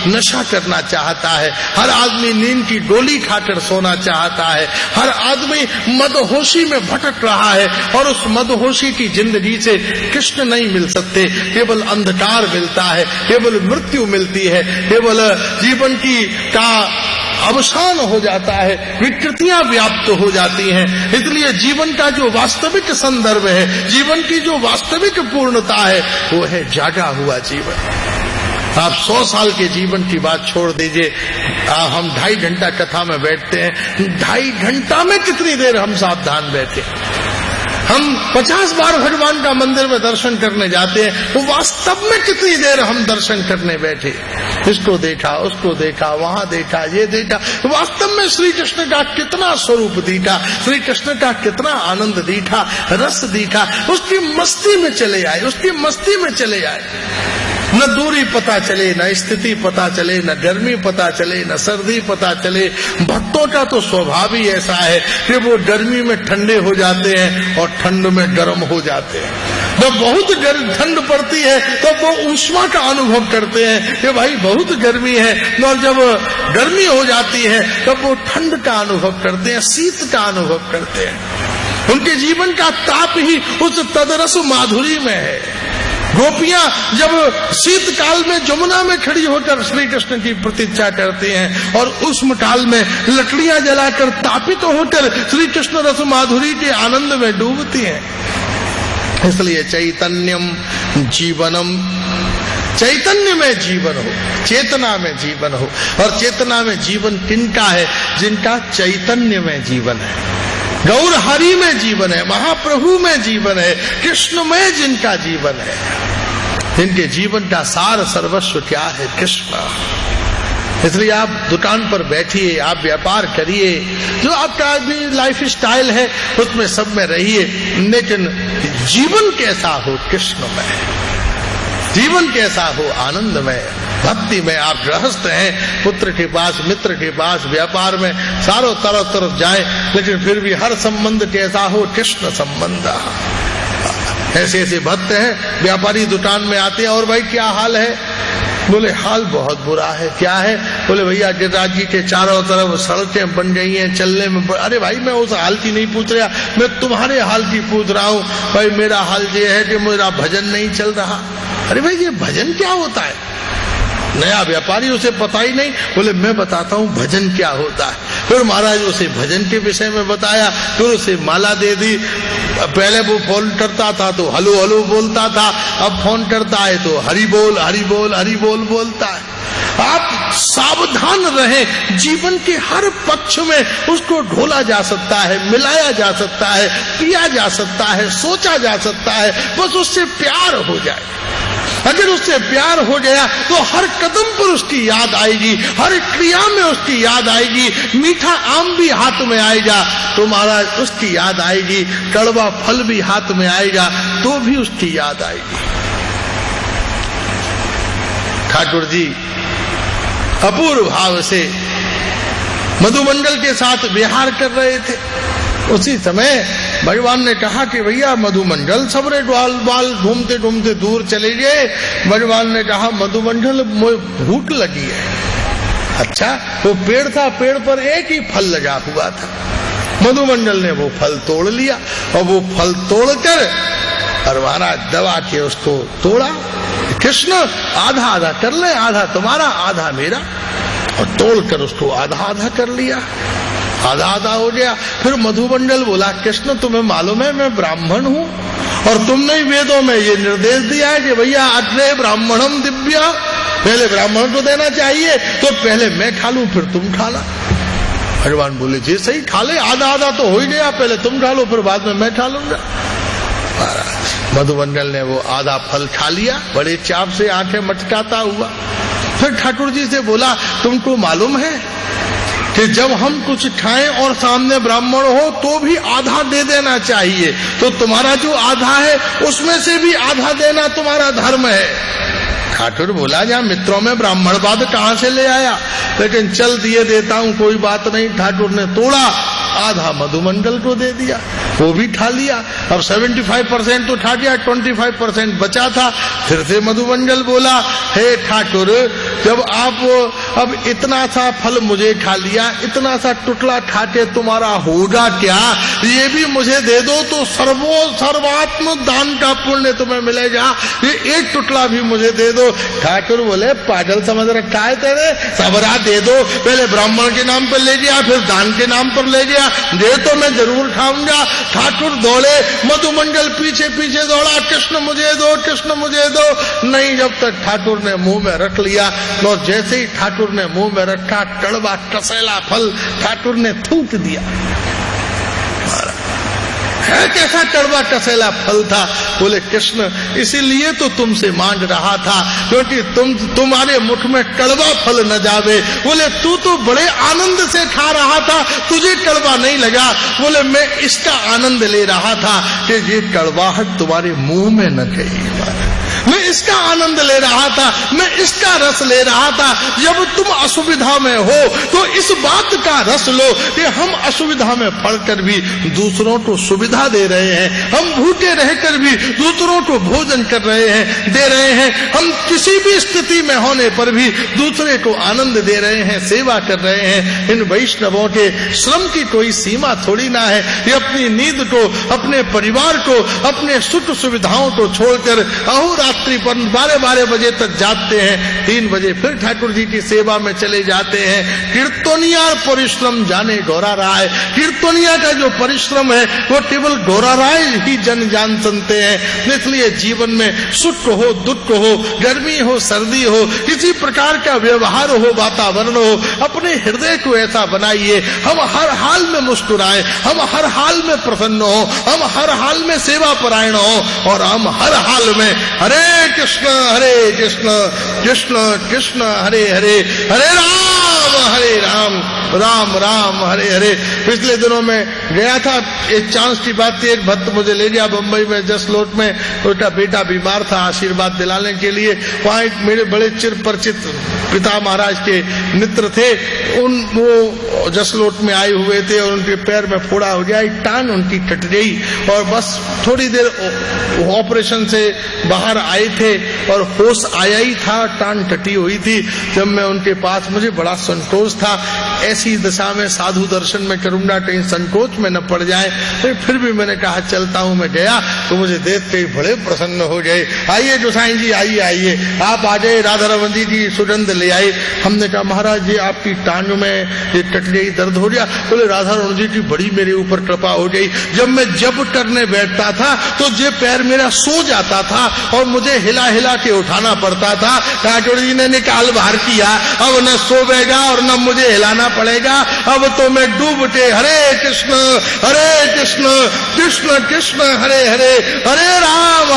नशा करना चाहता है, हर आदमी नींद की गोली खाकर सोना चाहता है, हर आदमी मदहोशी में भटक रहा है और उस मदहोशी की जिंदगी से कृष्ण नहीं मिल सकते। केवल अंधकार मिलता है, केवल मृत्यु मिलती है, केवल जीवन की का अवसान हो जाता है, विकृतियां व्याप्त हो जाती हैं। इसलिए जीवन का जो वास्तविक संदर्भ है, जीवन की जो वास्तविक पूर्णता है, वो है जागा हुआ जीवन। आप 100 साल के जीवन की बात छोड़ दीजिए, हम 2.5 घंटा कथा में बैठते हैं, 2.5 घंटा में कितनी देर हम सावधान बैठे। हम 50 बार भगवान का मंदिर में दर्शन करने जाते हैं, तो वास्तव में कितनी देर हम दर्शन करने बैठे। इसको देखा, उसको देखा, वहां देखा, ये देखा, वास्तव में श्री कृष्ण का कितना स्वरूप दिखा, श्री कृष्ण का कितना आनंद दिखा, रस दिखा। उसकी मस्ती में चले आए, उसकी मस्ती में चले आए। न दूरी पता चले, न स्थिति पता चले, न गर्मी पता चले, न सर्दी पता चले। भक्तों का तो स्वभाव ही ऐसा है कि वो गर्मी में ठंडे हो जाते हैं और ठंड में गर्म हो जाते हैं। जब बहुत ठंड पड़ती है तो वो ऊष्मा का अनुभव करते हैं कि भाई बहुत गर्मी है, और जब गर्मी हो जाती है तब वो ठंड का अनुभव करते हैं, शीत का अनुभव करते हैं। उनके जीवन का ताप ही उस तदरस माधुरी में है। गोपियां जब शीतकाल में जमुना में खड़ी होकर श्री कृष्ण की प्रतीक्षा करती हैं और उष्म काल में लकड़ियां जलाकर तापित होकर श्री कृष्ण रस माधुरी के आनंद में डूबती हैं। इसलिए चैतन्यम जीवनम, चैतन्य में जीवन हो, चेतना में जीवन हो। और चेतना में जीवन किनका है? जिनका चैतन्य में जीवन है, गौर हरि में जीवन है, महाप्रभु में जीवन है, कृष्ण में जिनका जीवन है, जिनके जीवन का सार सर्वस्व क्या है? कृष्ण। इसलिए आप दुकान पर बैठिए, आप व्यापार करिए, जो आपका भी लाइफ स्टाइल है उसमें सब में रहिए, लेकिन जीवन कैसा हो? कृष्ण में। जीवन कैसा हो? आनंद में, भक्ति में। आप गृहस्थ हैं, पुत्र के पास, मित्र के पास, व्यापार में, चारों तरफ जाएं, लेकिन फिर भी हर संबंध कैसा हो? कृष्ण संबंध। ऐसे ऐसे भक्त हैं, व्यापारी दुकान में आते हैं, और भाई क्या हाल है? बोले हाल बहुत बुरा है। क्या है? बोले भैया गिरिराज जी के चारों तरफ सड़कें बन गई हैं, चलने में। अरे भाई मैं उस हाल की नहीं पूछ रहा, मैं तुम्हारे हाल की पूछ रहा हूँ। भाई मेरा हाल ये है कि मेरा भजन नहीं चल रहा। अरे भाई ये भजन क्या होता है? नया व्यापारी, उसे पता ही नहीं। बोले मैं बताता हूँ भजन क्या होता है। फिर महाराज उसे भजन के विषय में बताया, फिर उसे माला दे दी। पहले वो फोन करता था तो हलो हलो बोलता था, अब फोन करता है तो हरि बोल हरि बोल हरि बोल बोलता है। आप सावधान रहें, जीवन के हर पक्ष में उसको ढोला जा सकता है, मिलाया जा सकता है, पिया जा सकता है, सोचा जा सकता है, बस उससे प्यार हो जाए। अगर उससे प्यार हो गया तो हर कदम पर उसकी याद आएगी, हर क्रिया में उसकी याद आएगी। मीठा आम भी हाथ में आएगा तो महाराज उसकी याद आएगी, कड़वा फल भी हाथ में आएगा तो भी उसकी याद आएगी। ठाकुर जी अपूर्व भाव से मधुमंडल के साथ विहार कर रहे थे। उसी समय भगवान ने कहा कि भैया मधुमंडल, सबरे ग्वाल बाल घूमते घूमते दूर चले गए। भगवान ने कहा मधुमंडल भूख लगी है। अच्छा, वो पेड़ था, पेड़ पर एक ही फल लगा हुआ था। मधुमंडल ने वो फल तोड़ लिया और वो फल तोड़कर और महाराज दबा के उसको तोड़ा। कृष्ण आधा आधा कर ले, आधा तुम्हारा आधा मेरा, और तोड़कर उसको आधा आधा कर लिया, आधा आधा हो गया। फिर मधुमंडल बोला कृष्ण तुम्हें मालूम है मैं ब्राह्मण हूँ, और तुमने ही वेदों में ये निर्देश दिया है कि भैया अग्रे ब्राह्मणम दिव्या, पहले ब्राह्मण को देना चाहिए, तो पहले मैं खा लूं फिर तुम खाना। भगवान बोले जी सही, खा ले, आधा आधा तो हो ही गया, पहले तुम खा लो फिर बाद में मैं खा लूंगा। मधुमंडल ने वो आधा फल खा लिया, बड़े चाप से आंखें मटकाता हुआ। फिर ठाकुर जी से बोला तुमको मालूम है कि जब हम कुछ खाएं और सामने ब्राह्मण हो तो भी आधा दे देना चाहिए, तो तुम्हारा जो आधा है उसमें से भी आधा देना तुम्हारा धर्म है। ठाकुर बोला जहाँ मित्रों में ब्राह्मणवाद कहाँ से ले आया, लेकिन चल दिए देता हूँ कोई बात नहीं। ठाकुर ने तोड़ा, आधा मधुमंडल को दे दिया। वो भी ठा लिया। अब 75% तो ठा दिया, 25% बचा था। फिर से मधुमंडल बोला, हे ठाकुर, जब आप अब इतना सा फल मुझे खा लिया, इतना सा टुकड़ा खा के तुम्हारा होगा क्या? ये भी मुझे दे दो तो सर्वात्म दान का पुण्य तुम्हें मिलेगा। ये एक टुकड़ा भी मुझे दे दो। ठाकुर बोले, पागल समझ रखा है तेरे? सबरा दे दो। पहले ब्राह्मण के नाम पर ले गया, फिर दान के नाम पर ले गया। दे तो मैं जरूर खाऊंगा। ठाकुर दौड़े, मधुमंडल पीछे पीछे दौड़ा, कृष्ण मुझे दो, कृष्ण मुझे दो। नहीं, जब तक ठाकुर ने मुंह में रख लिया, और जैसे ही ठाकुर ने मुंह में रखा, कड़वा टसेला फल ठाकुर ने थूक दिया। है कैसा कड़वा टसेला फल था? बोले, कृष्ण इसीलिए तो तुमसे मांग रहा था, क्योंकि तुम्हारे मुख में कड़वा फल न जावे। बोले, तू तो बड़े आनंद से खा रहा था, तुझे कड़वा नहीं लगा। बोले, मैं इसका आनंद ले रहा था कि ये कड़वाहट तुम्हारे मुंह में न गई। मैं इसका आनंद ले रहा था, मैं इसका रस ले रहा था। जब तुम असुविधा में हो तो इस बात का रस लो कि हम असुविधा में पड़कर भी दूसरों को सुविधा दे रहे हैं, हम भूखे रहकर भी दूसरों को भोजन कर रहे हैं, दे रहे हैं, हम किसी भी स्थिति में होने पर भी दूसरे को आनंद दे रहे हैं, सेवा कर रहे हैं। इन वैष्णवों के श्रम की कोई सीमा थोड़ी ना है। ये अपनी नींद को, अपने परिवार को, अपने सुख सुविधाओं को छोड़कर अहोरात्रि पर 12-12 बजे तक जागते हैं, 3 बजे फिर ठाकुर जी की सेवा में चले जाते हैं। कीर्तनिया परिश्रम जाने गौरा राय। कीर्तनिया का जो परिश्रम है वो केवल गौरा राय ही जान सुनते हैं। इसलिए जीवन में सुख हो, दुख हो, गर्मी हो, सर्दी हो, किसी प्रकार का व्यवहार हो, वातावरण हो, अपने हृदय को ऐसा बनाइए हम हर हाल में मुस्कुराएं, हम हर हाल में प्रसन्न हो, हम हर हाल में सेवा परायण हो, और हम हर हाल में हरे कृष्ण कृष्ण कृष्ण हरे हरे, हरे राम राम राम हरे हरे। पिछले दिनों में गया था, एक चांस की बात थी, एक भक्त मुझे ले गया बंबई में जसलोट में, उसका बेटा बीमार था, आशीर्वाद दिलाने के लिए। वहां एक मेरे बड़े चिर परिचित पिता महाराज के मित्र थे, वो जसलोट में आए हुए थे और उनके पैर में फोड़ा हो गया, टांग उनकी कट गई और बस थोड़ी देर ऑपरेशन से बाहर आए थे और होश आया ही था, टांग कटी हुई थी। जब मैं उनके पास, मुझे बड़ा संकोच था, ऐसी दशा में साधु दर्शन में करूंगा कहीं संकोच में न पड़ जाए, फिर भी मैंने कहा चलता हूं। मैं गया तो मुझे देख के बड़े प्रसन्न हो गए। आइए गोसाई जी, आइए आइए, आप आ जाए। राधा रमन जी की सुगंध ले आए। हमने कहा, महाराज जी आपकी टांग में ये कट गई, दर्द हो गया? बोले, राधा रमन जी की बड़ी मेरे ऊपर कृपा हो गई। जब मैं जब करने बैठता था तो ये पैर मेरा सो जाता था और मुझे हिला हिला के उठाना पड़ता था। ठाकुर जी ने निकाल बाहर किया, अब न सोवेगा और न मुझे हिलाना पड़ेगा, अब तो मैं डूब के हरे कृष्ण कृष्ण कृष्ण हरे हरे, हरे राम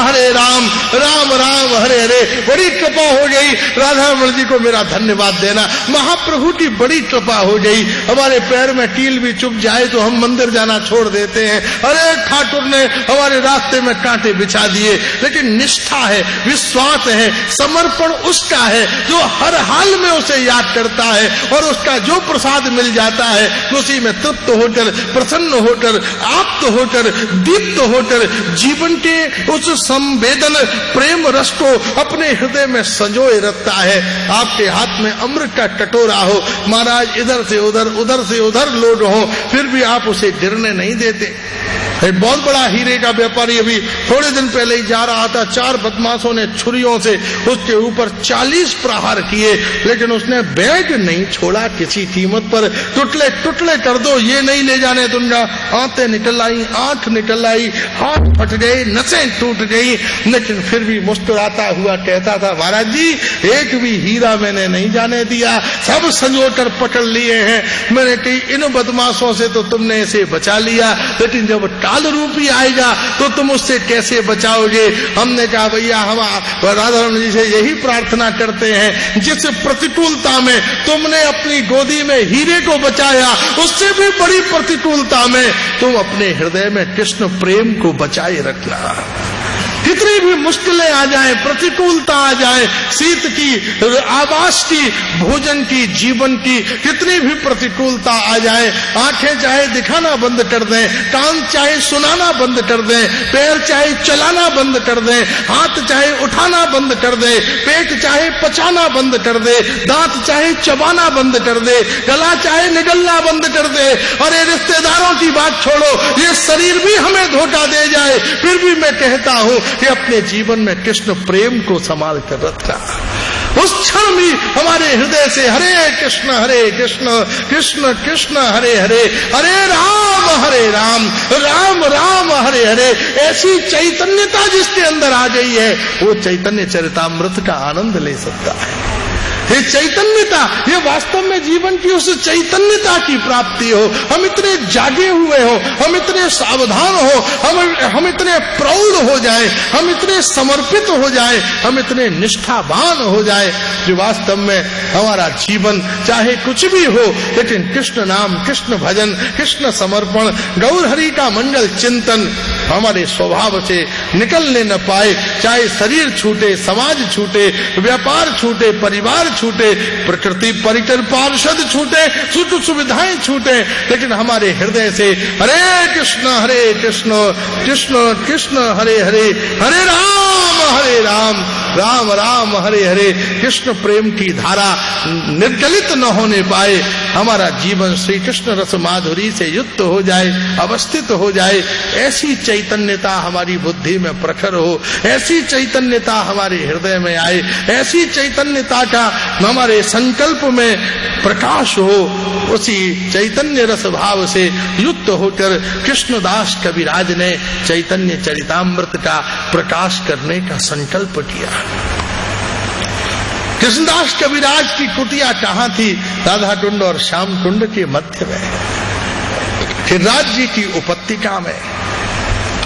राम राम हरे हरे। बड़ी कृपा हो गई। राधा रमन जी को मेरा धन्यवाद देना, महाप्रभु की बड़ी कृपा हो गई। हमारे पैर में कील भी चुभ जाए तो हम मंदिर जाना छोड़ देते हैं। अरे ठाकुर ने हमारे रास्ते में कांटे बिछा दिए, लेकिन निष्ठा है, विश्वास है, समर्पण उसका है जो हर हाल में उसे याद करता है, और उसका जो प्रसाद मिल जाता है उसी में तृप्त होकर, प्रसन्न होकर, आप्त होकर, दीप्त होकर जीवन के उस संवेदन प्रेम रस को अपने हृदय में संजोए रखता है। आपके हाथ में अमृत का कटोरा हो, महाराज इधर से उधर, उधर से उधर लोड हो, फिर भी आप उसे गिरने नहीं देते। एक बहुत बड़ा हीरे का व्यापारी अभी थोड़े दिन पहले ही जा रहा था, 4 बदमाशों ने छुरियों से उसके ऊपर 40 प्रहार किए, लेकिन उसने बैग नहीं छोड़ा किसी कीमत पर। टुटले टुटले कर दो, ये नहीं ले जाने दूंगा। आंतें निकल आई, आंख निकल आई, हाथ फट गए, नसें टूट गई, लेकिन फिर भी मुस्कुराता हुआ कहता था, महाराज जी एक भी हीरा मैंने नहीं जाने दिया, सब संजोकर पकड़ लिए हैं। मैंने कही, इन बदमाशों से तो तुमने इसे बचा लिया, लेकिन जब काल रूपी आएगा तो तुम उससे कैसे बचाओगे? हमने कहा, भैया हम राधा रमन जी से यही प्रार्थना करते हैं, जिस प्रतिकूलता में तुमने अपनी गोदी में हीरे को बचाया, उससे भी बड़ी प्रतिकूलता में तुम अपने हृदय में कृष्ण प्रेम को बचाए रखना। कितनी भी मुश्किलें आ जाए, प्रतिकूलता आ जाए, शीत की, आवास की, भोजन की, जीवन की कितनी भी प्रतिकूलता आ जाए, आंखें चाहे दिखाना बंद कर दें, कान चाहे सुनाना बंद कर दें, पैर चाहे चलाना बंद कर दें, हाथ चाहे उठाना बंद कर दे, पेट चाहे पचाना बंद कर दे, दांत चाहे चबाना बंद कर दे, गला चाहे निगलना बंद कर दे, और ये रिश्तेदारों की बात छोड़ो, ये शरीर भी हमें धोखा दे जाए, फिर भी मैं कहता हूं कि अपने जीवन में कृष्ण प्रेम को संभाल कर रखा। उस क्षण भी हमारे हृदय से हरे कृष्ण कृष्ण कृष्ण हरे हरे, हरे राम राम राम हरे हरे, ऐसी चैतन्यता जिसके अंदर आ गई है वो चैतन्य चरितामृत का आनंद ले सकता है। ये चैतन्यता, ये वास्तव में जीवन की उस चैतन्यता की प्राप्ति हो, हम इतने जागे हुए हो, हम इतने सावधान हो, हम इतने प्रौढ़ हो जाए, हम इतने समर्पित हो जाए, हम इतने निष्ठावान हो जाए कि वास्तव में हमारा जीवन चाहे कुछ भी हो, लेकिन कृष्ण नाम, कृष्ण भजन, कृष्ण समर्पण, गौर हरि का मंगल चिंतन हमारे स्वभाव से निकलने न पाए। चाहे शरीर छूटे, समाज छूटे, व्यापार छूटे, परिवार छूटे, प्रकृति परिकर पार्षद छूटे, सुख सुविधाएं छूटे, लेकिन हमारे हृदय से हरे कृष्ण कृष्ण कृष्ण हरे हरे, हरे राम राम राम हरे हरे, कृष्ण प्रेम की धारा निर्गलित न होने पाए, हमारा जीवन श्री कृष्ण रस माधुरी से युक्त हो जाए, अवस्थित हो जाए। ऐसी चैतन्यता हमारी बुद्धि में प्रखर हो, ऐसी चैतन्यता हमारे हृदय में आए, ऐसी चैतन्यता का हमारे संकल्प में प्रकाश हो, उसी चैतन्य रस भाव से युक्त होकर कृष्णदास कविराज ने चैतन्य चरितामृत का प्रकाश करने का संकल्प किया। कृष्णदास कविराज की कुटिया कहाँ थी? राधा कुंड और श्याम कुंड के मध्य में, गिरिराज जी की उपत्यका में।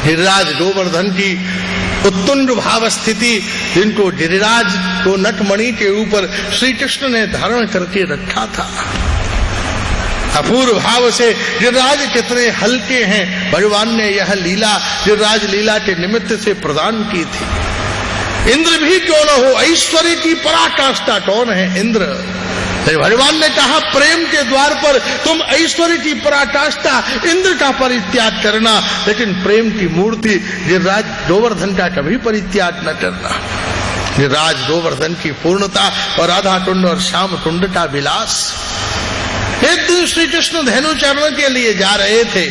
गिरिराज गोवर्धन की उत्तुंग भाव स्थिति, जिनको गिरिराज को नटमणि के ऊपर श्री कृष्ण ने धारण करके रखा था। अपूर्व भाव से गिरिराज कितने हल्के हैं, भगवान ने यह लीला गिरिराज लीला के निमित्त से प्रदान की थी। इंद्र भी क्यों न हो, ऐश्वर्य की पराकाष्ठा कौन है? इंद्र। भगवान ने कहा प्रेम के द्वार पर तुम ऐश्वर्य की पराकाष्ठा इंद्र का परित्याग करना, लेकिन प्रेम की मूर्ति गिरिराज गोवर्धन का कभी परित्याग न करना। गिरिराज गोवर्धन की पूर्णता और राधा कुंड और श्याम कुंड का विलास। एक दिन श्री कृष्ण धेनु चरण के लिए जा रहे थे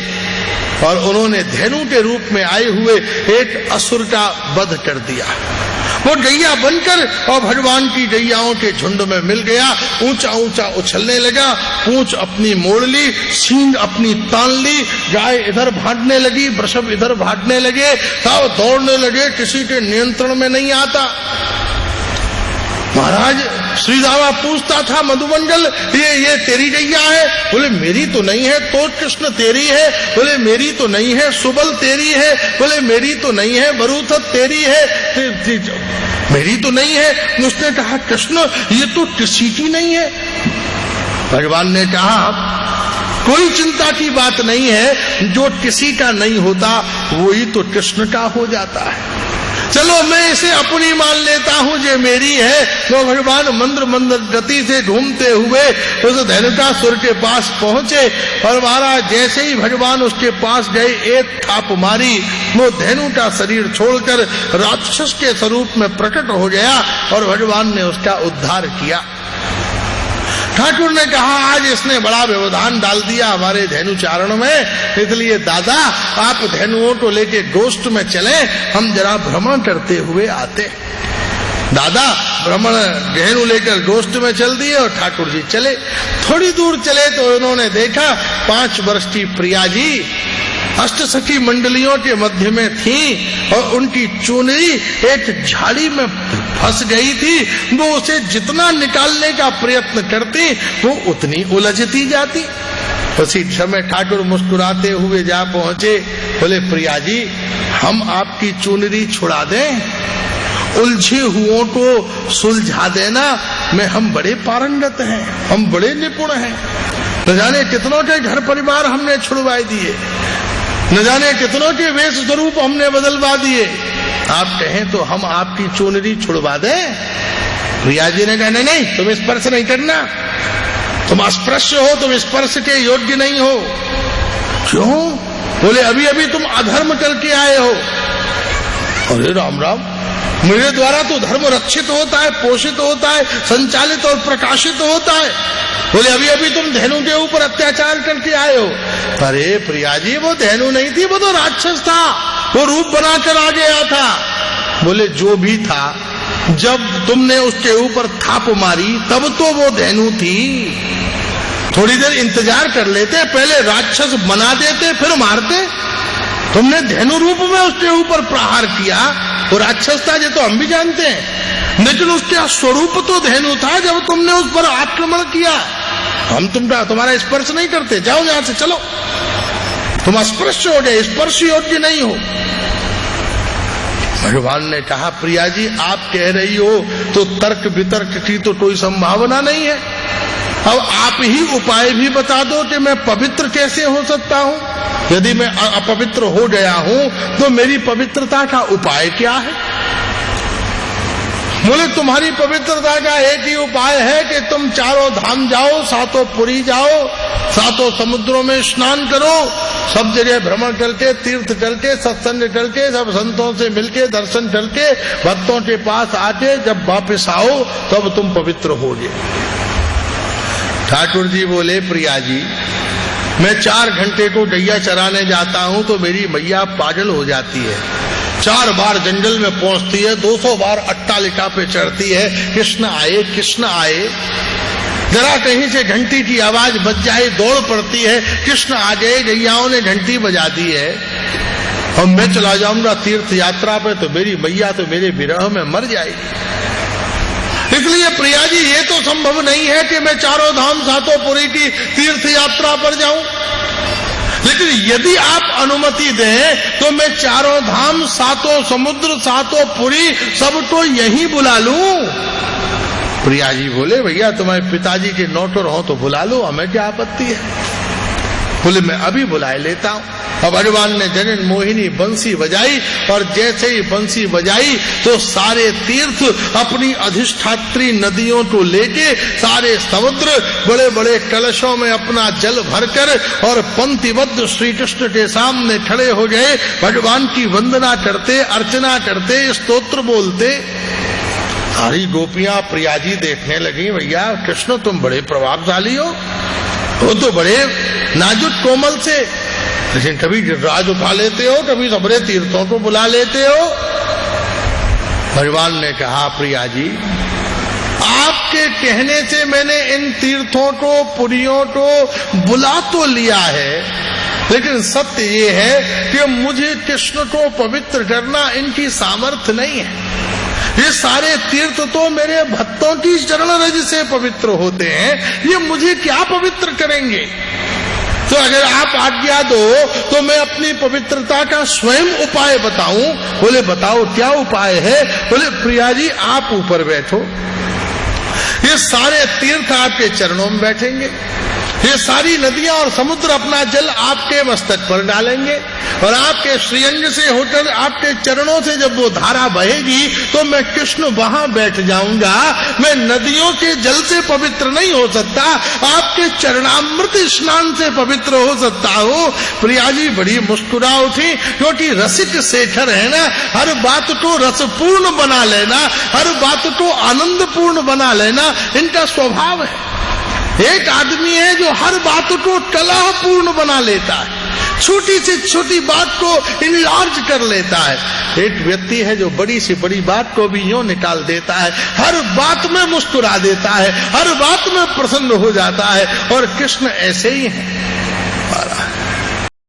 और उन्होंने धेनु के रूप में आए हुए एक असुर का वध कर दिया। वो गैया बनकर और भगवान की गैयाओं के झुंड में मिल गया, ऊंचा ऊंचा उछलने लगा, पूंछ अपनी मोड़ ली, सींग अपनी तान ली, गाय इधर भागने लगी, वृषभ इधर भागने लगे, सब दौड़ने लगे, किसी के नियंत्रण में नहीं आता। महाराज श्री रामा पूछता था मधुमंगल, ये तेरी गैया है? बोले मेरी तो नहीं है। तो कृष्ण तेरी है? बोले मेरी तो नहीं है। सुबल तेरी है? बोले मेरी तो नहीं है। बरूथत तेरी है? मेरी तो नहीं है। उसने कहा कृष्ण ये तो किसी की नहीं है। भगवान ने कहा कोई चिंता की बात नहीं है, जो किसी का नहीं होता वही तो कृष्ण का हो जाता है। चलो मैं इसे अपनी मान लेता हूं, जो मेरी है। तो भगवान मंद्र मंद्र गति से घूमते हुए उस धेनुकासुर के पास पहुंचे और महाराज जैसे ही भगवान उसके पास गए, एक थाप मारी, वो धेनु का शरीर छोड़कर राक्षस के स्वरूप में प्रकट हो गया और भगवान ने उसका उद्धार किया। ठाकुर ने कहा आज इसने बड़ा व्यवधान डाल दिया हमारे धेनु चारण में, इसलिए दादा आप धेनुओं को लेके गोष्ठ में चले, हम जरा भ्रमण करते हुए आते। दादा भ्रमण धेनु लेकर गोष्ठ में चल दिए और ठाकुर जी चले। थोड़ी दूर चले तो उन्होंने देखा 5 वर्ष की प्रिया जी अष्टसखी मंडलियों के मध्य में थी और उनकी चुनरी एक झाड़ी में फंस गई थी। वो उसे जितना निकालने का प्रयत्न करती वो उतनी उलझती जाती। उसी समय ठाकुर मुस्कुराते हुए जा पहुंचे, बोले प्रिया जी हम आपकी चुनरी छुड़ा दें, उलझे हुओं को सुलझा देना में हम बड़े पारंगत हैं, हम बड़े निपुण हैं। न जाने कितनों के घर परिवार हमने छुड़वा दिए, न जाने कितनों के वेश स्वरूप हमने बदलवा दिए, आप कहें तो हम आपकी चुनरी छुड़वा दें। प्रिया जी ने कहा नहीं, तुम स्पर्श नहीं करना, तुम अस्पृश्य हो, तुम स्पर्श के योग्य नहीं हो। क्यों? बोले अभी अभी तुम अधर्म करके आए हो। अरे राम राम, मेरे द्वारा तो धर्म रक्षित होता है, पोषित होता है, संचालित और प्रकाशित होता है। बोले अभी अभी तुम धेनु के ऊपर अत्याचार करके आए हो। अरे प्रिया जी, वो धेनु नहीं थी, वो तो राक्षस था, वो रूप बनाकर आ गया था। बोले जो भी था, जब तुमने उसके ऊपर थाप मारी तब तो वो धेनु थी। थोड़ी देर इंतजार कर लेते, पहले राक्षस बना देते फिर मारते। तुमने धेनु रूप में उसके ऊपर प्रहार किया, वो राक्षस था, ये तो हम भी जानते हैं, लेकिन उसका स्वरूप तो धेनु था जब तुमने उस पर आक्रमण किया। हम तुम्हारा स्पर्श नहीं करते, जाओ यहां से, चलो, तुम अस्पृश्य हो गए, स्पर्श योग्य नहीं हो। भगवान ने कहा प्रिया जी, आप कह रही हो तो तर्क वितर्क की तो कोई संभावना नहीं है। अब आप ही उपाय भी बता दो कि मैं पवित्र कैसे हो सकता हूं। यदि मैं अपवित्र हो गया हूं तो मेरी पवित्रता का उपाय क्या है? बोले तुम्हारी पवित्रता का एक ही उपाय है कि तुम चारों धाम जाओ, सातों पुरी जाओ, सातों समुद्रों में स्नान करो, सब जगह भ्रमण करके, तीर्थ करके, सत्संग करके, सब संतों से मिलके, दर्शन करके, भक्तों के पास आके जब वापस आओ तब तुम पवित्र होगे। ठाकुर जी बोले प्रिया जी, मैं 4 घंटे को गैया चराने जाता हूं तो मेरी मैया पागल हो जाती है। 4 बार जंगल में पहुंचती है, 200 बार अट्टालिका पे चढ़ती है, कृष्ण आए कृष्ण आए। जरा कहीं से घंटी की आवाज बज जाए, दौड़ पड़ती है, कृष्ण आ गए, गैयाओं ने घंटी बजा दी है। और मैं चला जाऊंगा तीर्थ यात्रा पे तो मेरी मैया तो मेरे विरह में मर जाएगी। इसलिए प्रिया जी, ये तो संभव नहीं है कि मैं चारों धाम सातों पुरी की तीर्थ यात्रा पर जाऊं, लेकिन यदि आप अनुमति दें तो मैं चारों धाम, सातों समुद्र, सातों पुरी सबको यहीं बुला लूं। प्रिया जी बोले भैया, तुम्हारे पिताजी के नौकर हो तो बुला लो, हमें क्या आपत्ति है। बोले मैं अभी बुलाए लेता हूं। अब भगवान ने जनन मोहिनी बंसी बजाई, और जैसे ही बंसी बजाई तो सारे तीर्थ अपनी अधिष्ठात्री नदियों को लेके, सारे समुद्र बड़े बड़े कलशों में अपना जल भरकर और पंक्तिबद्ध श्री कृष्ण के सामने खड़े हो गए, भगवान की वंदना करते, अर्चना करते, स्तोत्र बोलते। सारी गोपियां प्रिया जी देखने लगी, भैया कृष्ण तुम बड़े प्रभावशाली हो, वो तो बड़े नाजुक कोमल से, लेकिन कभी गिरिराज उठा लेते हो, कभी सबरे तीर्थों को बुला लेते हो। भगवान ने कहा प्रिया जी, आपके कहने से मैंने इन तीर्थों को, पुरियों को बुला तो लिया है, लेकिन सत्य ये है कि मुझे कृष्ण को पवित्र करना इनकी सामर्थ्य नहीं है। ये सारे तीर्थ तो मेरे भक्तों की चरण रज से पवित्र होते हैं, ये मुझे क्या पवित्र करेंगे। तो अगर आप आज्ञा दो तो मैं अपनी पवित्रता का स्वयं उपाय बताऊं। बोले बताओ क्या उपाय है। बोले प्रिया जी, आप ऊपर बैठो, ये सारे तीर्थ आपके चरणों में बैठेंगे, ये सारी नदियां और समुद्र अपना जल आपके मस्तक पर डालेंगे, और आपके श्रीअंग से होकर आपके चरणों से जब वो धारा बहेगी तो मैं कृष्ण वहां बैठ जाऊंगा। मैं नदियों के जल से पवित्र नहीं हो सकता, आपके चरणामृत स्नान से पवित्र हो सकता हूँ। प्रिया जी बड़ी मुस्कुरा उठी, क्योंकि रसिक शेखर है ना, हर बात को रसपूर्ण बना लेना, हर बात को आनंदपूर्ण बना लेना इनका स्वभाव है। एक आदमी है जो हर बात को कलहपूर्ण बना लेता है, छोटी से छोटी बात को इनलार्ज कर लेता है। एक व्यक्ति है जो बड़ी से बड़ी बात को भी यूं निकाल देता है, हर बात में मुस्कुरा देता है, हर बात में प्रसन्न हो जाता है। और कृष्ण ऐसे ही है।